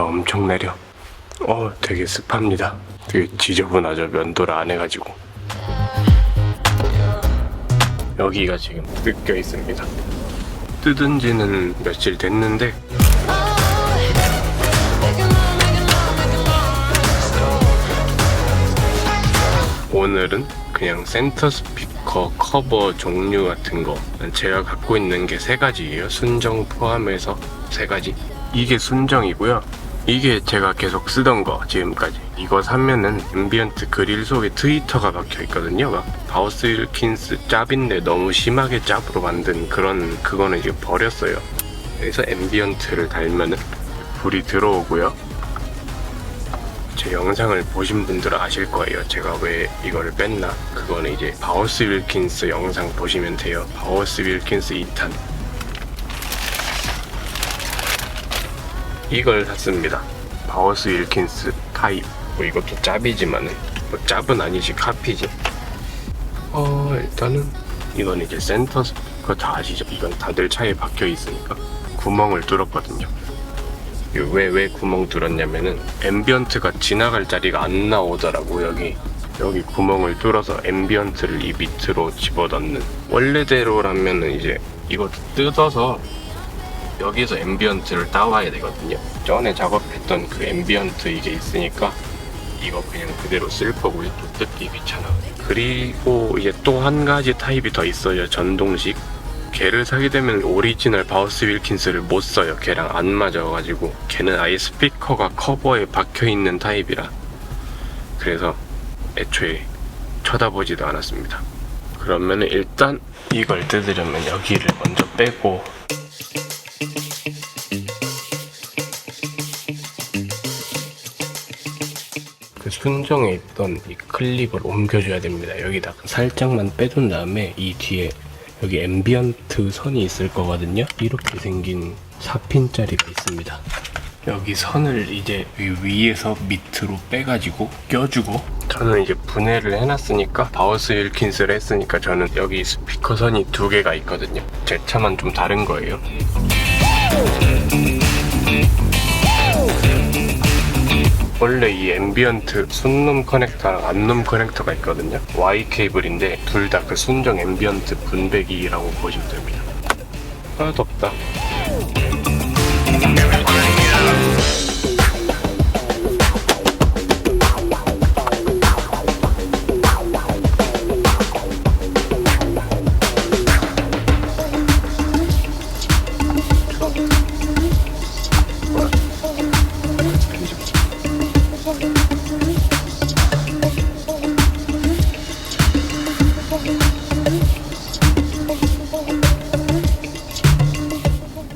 비가 엄청 내려. 되게 습합니다. 되게 지저분하죠. 면도를 안 해가지고. 여기가 지금 뜯겨 있습니다. 뜯은 지는 며칠 됐는데 오늘은 그냥 센터 스피커 커버 종류 같은 거 제가 갖고 있는 게 3가지예요. 순정 포함해서 3가지. 이게 순정이고요. 이게 제가 계속 쓰던 거 지금까지. 이거 사면은 앰비언트 그릴 속에 트위터가 박혀 있거든요. 막 바우스 윌킨스 짭인데 너무 심하게 짭으로 만든 그거는 이제 버렸어요. 그래서 앰비언트를 달면은 불이 들어오고요. 제 영상을 보신 분들은 아실 거예요. 제가 왜 이거를 뺐나? 그거는 이제 바우스 윌킨스 영상 보시면 돼요. 바우스 윌킨스 2탄. 이걸 샀습니다. 바우스 윌킨스 타입. 이것도 짭이지만은 짭은 아니지, 카피지. 일단은 이건 이제 센터 스피커 다 아시죠? 이건 다들 차에 박혀 있으니까 구멍을 뚫었거든요. 왜 구멍 뚫었냐면은 앰비언트가 지나갈 자리가 안 나오더라고. 여기 구멍을 뚫어서 앰비언트를 이 밑으로 집어넣는. 원래대로라면은 이제 이거 뜯어서 여기서 앰비언트를 따와야 되거든요. 전에 작업했던 그 앰비언트 이게 있으니까 이거 그냥 그대로 쓸 거고요. 또 뜯기 귀찮아. 그리고 이제 또 한 가지 타입이 더 있어요. 전동식. 걔를 사게 되면 오리지널 바우스 윌킨스를 못 써요. 걔랑 안 맞아가지고. 걔는 아예 스피커가 커버에 박혀있는 타입이라. 그래서 애초에 쳐다보지도 않았습니다. 그러면 일단 이걸 뜯으려면 여기를 먼저 빼고, 그 순정에 있던 이 클립을 옮겨줘야 됩니다. 여기다가 살짝만 빼둔 다음에 이 뒤에 여기 앰비언트 선이 있을 거거든요. 이렇게 생긴 4핀짜리가 있습니다. 여기 선을 이제 위에서 밑으로 빼가지고 껴주고, 저는 이제 분해를 해놨으니까 바우스 윌킨스를 했으니까 저는 여기 스피커 선이 2개가 있거든요. 제 차만 좀 다른 거예요. 원래 이 앰비언트 순놈 커넥터랑 안놈 커넥터가 있거든요. Y 케이블인데 둘 다 그 순정 앰비언트 분배기라고 보시면 됩니다. 하나도 없다.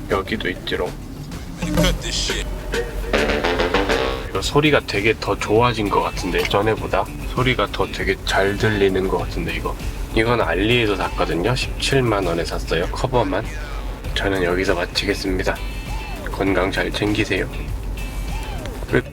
여기도 있지롱. 이거 소리가 되게 더 좋아진 것 같은데, 전에보다 소리가 더 되게 잘 들리는 것 같은데. 이건 알리에서 샀거든요. 17만원에 샀어요. 커버만. 저는 여기서 마치겠습니다. 건강 잘 챙기세요. 끝.